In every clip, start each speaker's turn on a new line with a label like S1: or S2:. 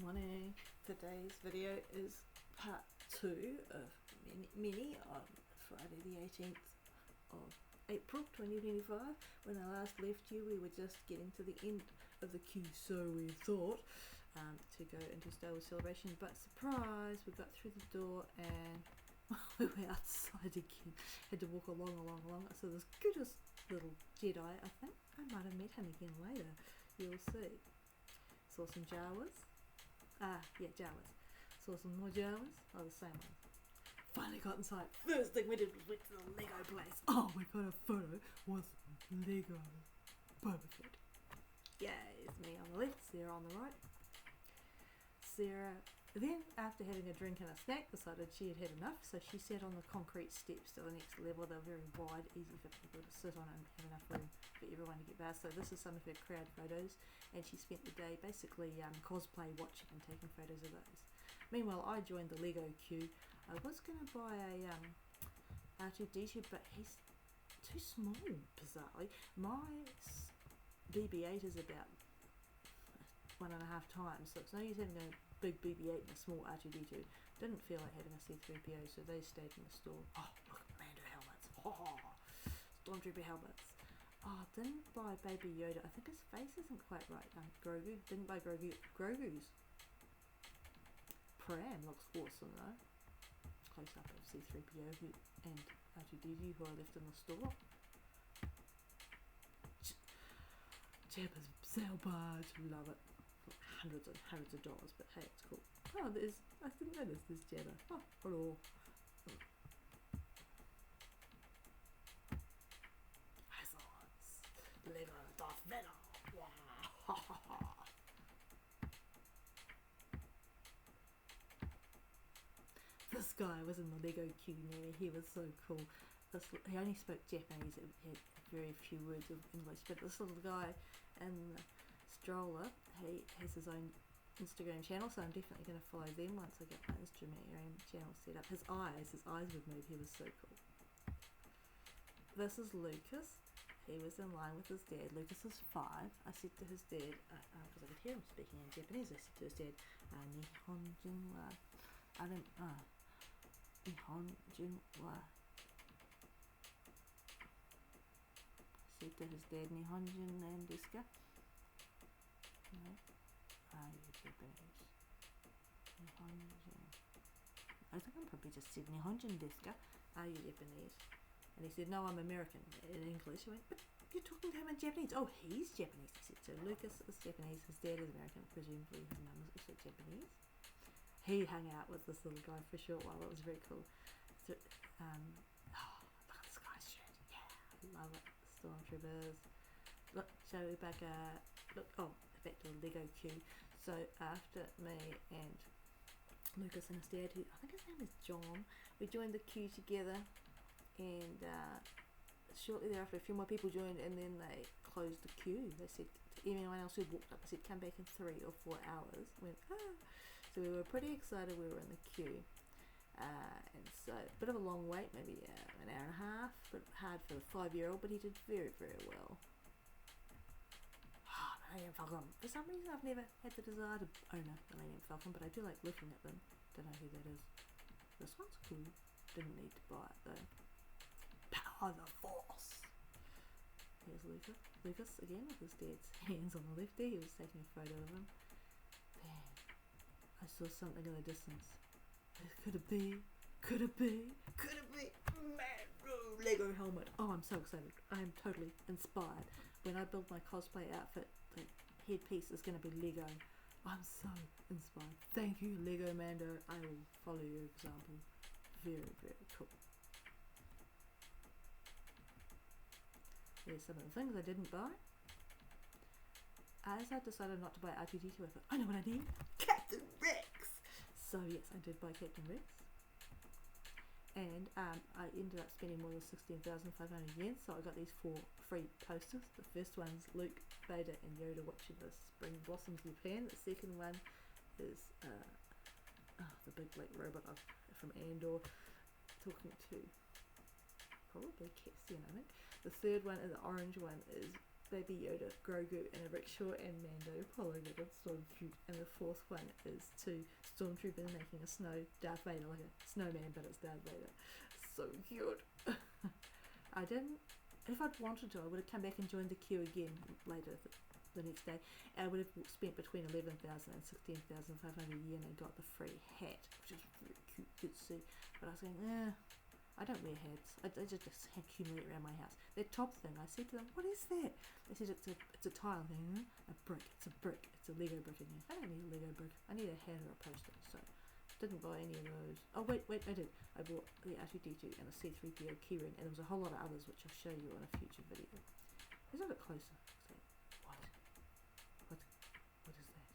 S1: Morning. Today's video is part 2 of many on Friday the 18th of April 2025. When I last left you, we were just getting to the end of the queue, so we thought, to go into Star Wars Celebration, but surprise, we got through the door and we were outside again. Had to walk along. So this goodest little Jedi, I think I might have met him again later. You'll see. Saw some Jawas. Jawas. Saw some more Jawas. Oh, the same one. Finally got inside. First thing we did was went to the Lego place. Oh, we got a photo with Lego Boba Fett. Yeah, it's me on the left, Sarah on the right. Sarah then, after having a drink and a snack, decided she had had enough, so she sat on the concrete steps to the next level. They're very wide, easy for people to sit on and have enough room for everyone to get past. So this is some of her crowd photos, and she spent the day basically cosplay watching and taking photos of those. Meanwhile, I joined the Lego queue. I was going to buy a R2-D2, but he's too small, bizarrely. My BB-8 is about 1.5 times, so it's no use having a big BB-8 and a small R2-D2. Didn't feel like having a C-3PO, so they stayed in the store. Oh, look, Mando helmets. Oh, Stormtrooper helmets. Oh, didn't buy Baby Yoda. I think his face isn't quite right. Grogu. Didn't buy Grogu's. Pram looks awesome though. Close up of C-3PO and R2-D2 who I left in the store. Jabba's sail barge. Love it. Hundreds and hundreds of dollars, but hey, it's cool. Oh, I didn't notice this Jabba. Oh, hello. Lego Darth Vader. Wow. This guy was in the Lego queue near me. He was so cool. He only spoke Japanese. He had very few words of English, but this little guy in the stroller, he has his own Instagram channel, so I'm definitely going to follow them once I get my Instagram channel set up. His eyes would move. He was so cool. This is Lucas. He was in line with his dad. Lucas is 5. I said to his dad, because I could hear him speaking in Japanese, I said to his dad, Nihonjin wa, Nihonjin wa. I said to his dad, Nihonjin and desu ka? No. Are you Japanese? Nihonjin. I think I'm probably just said Nihonjin desu ka? Are you Japanese? And he said, no, I'm American, in English. I went, but you're talking to him in Japanese. Oh, he's Japanese, he said. So Lucas is Japanese, his dad is American, presumably his mum is also Japanese. He hung out with this little guy for a short while. It was very cool. So, look at this guy's shirt. Yeah, I love it. Stormtroopers. Look, show me back, back to the Lego queue. So after me and Lucas and his dad, who I think his name is John, we joined the queue together. And shortly thereafter, a few more people joined, and then they closed the queue. They said to anyone else who walked up, they said, come back in 3 or 4 hours. Went, So we were pretty excited we were in the queue. And so, a bit of a long wait, maybe an hour and a half, but hard for a 5-year-old, but he did very, very well. Millennium Falcon. For some reason, I've never had the desire to own a Millennium Falcon, but I do like looking at them. Don't know who that is. This one's cool. Didn't need to buy it though. Power the Force. Here's Lucas again with his dad's hands on the left there. He was taking a photo of him. Then I saw something in the distance. Could it be? Mando Lego helmet. Oh, I'm so excited. I am totally inspired. When I build my cosplay outfit, the headpiece is going to be Lego. I'm so inspired. Thank you, Lego Mando. I will follow your example. Very, very cool. Here's some of the things I didn't buy. As I decided not to buy R2-D2, I thought, I know what I need. Captain Rex! So yes, I did buy Captain Rex. And I ended up spending more than 16,500 yen, so I got these 4 free posters. The first one's Luke, Vader and Yoda watching the spring blossoms in Japan. The second one is the big black robot from Andor talking to probably Cassian, I think. The third one, and the orange one, is Baby Yoda, Grogu, and a rickshaw, and Mando following it with Stormtrooper. And the fourth one is two Stormtroopers making a snow Darth Vader, like a snowman, but it's Darth Vader. So cute. I didn't. If I'd wanted to, I would have come back and joined the queue again later the next day. I would have spent between 11,000 and 16,500 a year and I got the free hat, which is very cute to see. But I was going, I don't wear hats. I just accumulate around my house. That top thing, I said to them, what is that? They said it's a tile thing, a brick. It's a brick. It's a Lego brick in here. I don't need a Lego brick. I need a hat or a poster. So didn't buy any of those. Oh wait, I did. I bought the R2D2 and a C3PO keyring, and there was a whole lot of others which I'll show you in a future video. Let's have it closer. So, what is that?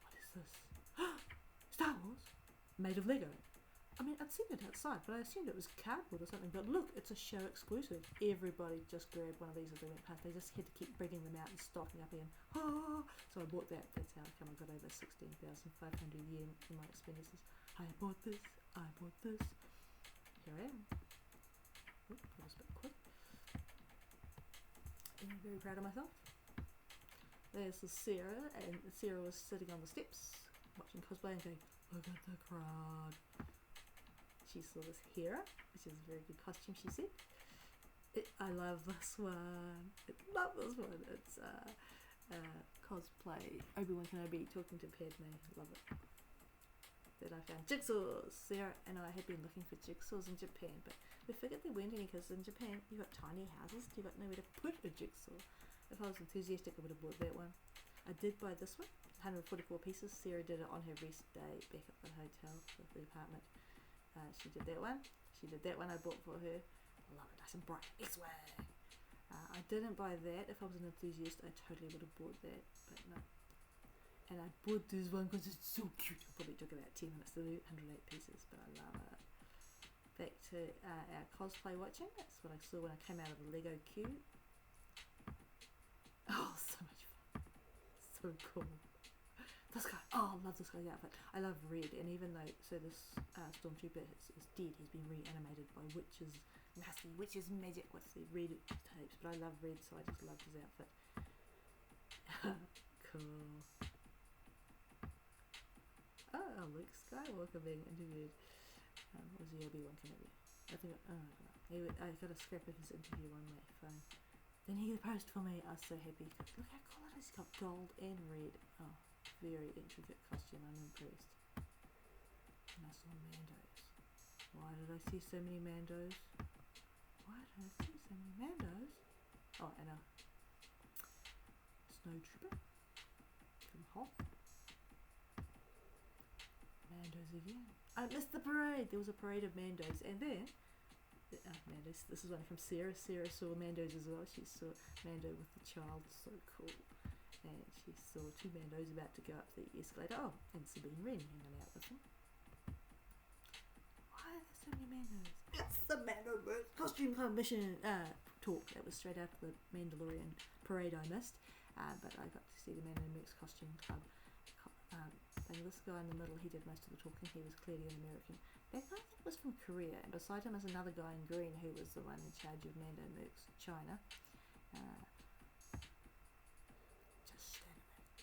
S1: What is this? Star Wars? Made of Lego. I mean, I'd seen it outside, but I assumed it was cardboard or something. But look, it's a show exclusive. Everybody just grabbed one of these as they went past. They just had to keep bringing them out and stocking up again. So I bought that. That's how I got over 16,500 a year in my expenses. I bought this. Here I am. Oop, that was a bit quick. And I'm very proud of myself. There's Sarah, and Sarah was sitting on the steps watching cosplay and going, look at the crowd. She saw this Hera, which is a very good costume, she said. I love this one. It's cosplay Obi-Wan Kenobi talking to Padme. Love it. Then I found jigsaws. Sarah and I had been looking for jigsaws in Japan, but we figured there weren't any because in Japan you've got tiny houses, you've got nowhere to put a jigsaw. If I was enthusiastic, I would have bought that one. I did buy this one, 144 pieces. Sarah did it on her rest day back at the hotel, the apartment. She did that one. I bought for her. I love it, nice and bright. X-Way. I didn't buy that. If I was an enthusiast, I totally would have bought that, but no. And I bought this one because it's so cute. It probably took about 10 minutes to do 108 pieces, but I love it. Back to our cosplay watching. That's what I saw when I came out of the Lego queue. Oh, so much fun. So cool. This guy, I love this guy's outfit. I love red, and even though, this Stormtrooper is dead, he's been reanimated by witches, nasty witches magic with the red tapes, but I love red, so I just love his outfit. Cool. Oh, Luke Skywalker being interviewed. Was the Obi-Wan Kenobi? I think, I got a scrap of his interview on my phone. Then he posted for me. I was so happy. Look how cool it is. He's got gold and red. Oh. Very intricate costume, I'm impressed. And I saw Mandos. Why did I see so many Mandos? Oh, and a snow trooper from Hoth. Mandos again. I missed the parade. There was a parade of Mandos, and then Mandos. This is one from Sarah. Sarah saw Mandos as well. She saw Mando with the child. So cool. And she saw two Mandos about to go up the escalator. Oh, and Sabine Wren hanging out with them. Why are there so many Mandos? It's the Mando costume club mission talk. That was straight after the Mandalorian parade I missed. But I got to see the Mando Mercs costume club thing. This guy in the middle, he did most of the talking. He was clearly an American. That guy, I think, was from Korea. And beside him is another guy in green who was the one in charge of Mando Mercs China.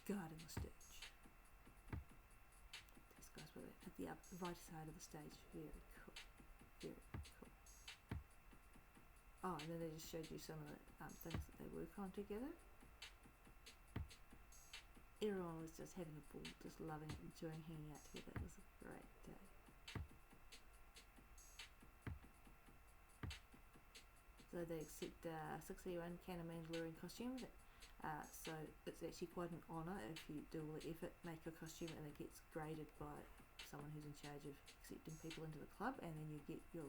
S1: Guarding the stage. These guys were at the right side of the stage. Very cool. Oh, and then they just showed you some of the things that they work on together. Everyone was just having a ball, just loving it, enjoying hanging out together. It was a great day. So they accept 61 can of Mandalorian costumes. So it's actually quite an honour if you do all the effort, make a costume, and it gets graded by someone who's in charge of accepting people into the club, and then you get your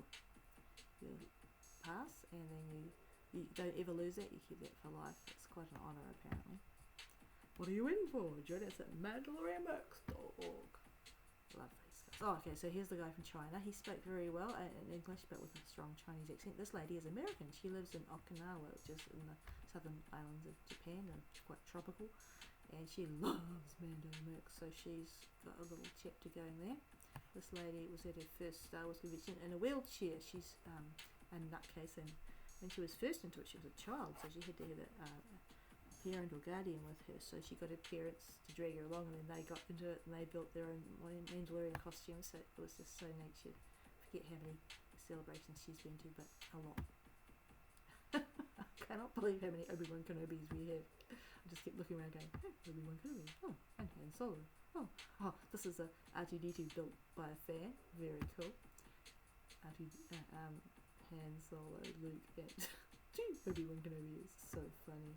S1: pass, and then you don't ever lose that, you keep that for life. It's quite an honour apparently. What are you in for? Join us at Mandalorian Mercs dog. Love these guys. Oh, okay, so here's the guy from China. He spoke very well in English, but with a strong Chinese accent. This lady is American. She lives in Okinawa, which is in the southern islands of Japan, and it's quite tropical. And she loves Mando Mercs, so she's got a little chapter going there. This lady was at her first Star Wars convention in a wheelchair. She's a nutcase, and when she was first into it, she was a child, so she had to have a parent or guardian with her. So she got her parents to drag her along, and then they got into it and they built their own Mandalorian costumes. So it was just so neat. She'd forget how many celebrations she's been to, but a lot. I cannot believe how many Obi-Wan Kenobis we have. I just kept looking around going, hey, Obi-Wan Kenobi, oh, and Han Solo, oh, this is a R2-D2 built by a fan, very cool. Han Solo, Luke, and Obi-Wan Kenobi is so funny.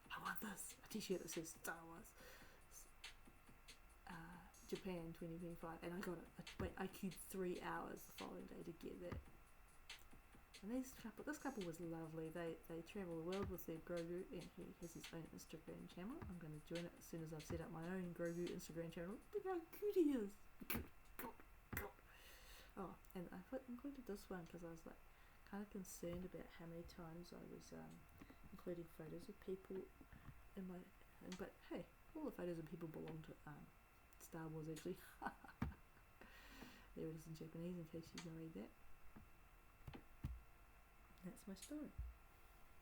S1: I want this, a t-shirt that says Star Wars. Japan 2025, and I got it. I queued 3 hours the following day to get that. And this couple was lovely. They travel the world with their Grogu, and he has his own Instagram channel. I'm going to join it as soon as I've set up my own Grogu Instagram channel. Look how cute he is. Oh, and I included this one because I was like kind of concerned about how many times I was including photos of people in my. But hey, all the photos of people belong to Star Wars actually. There it is in Japanese in case you can read that. That's my story.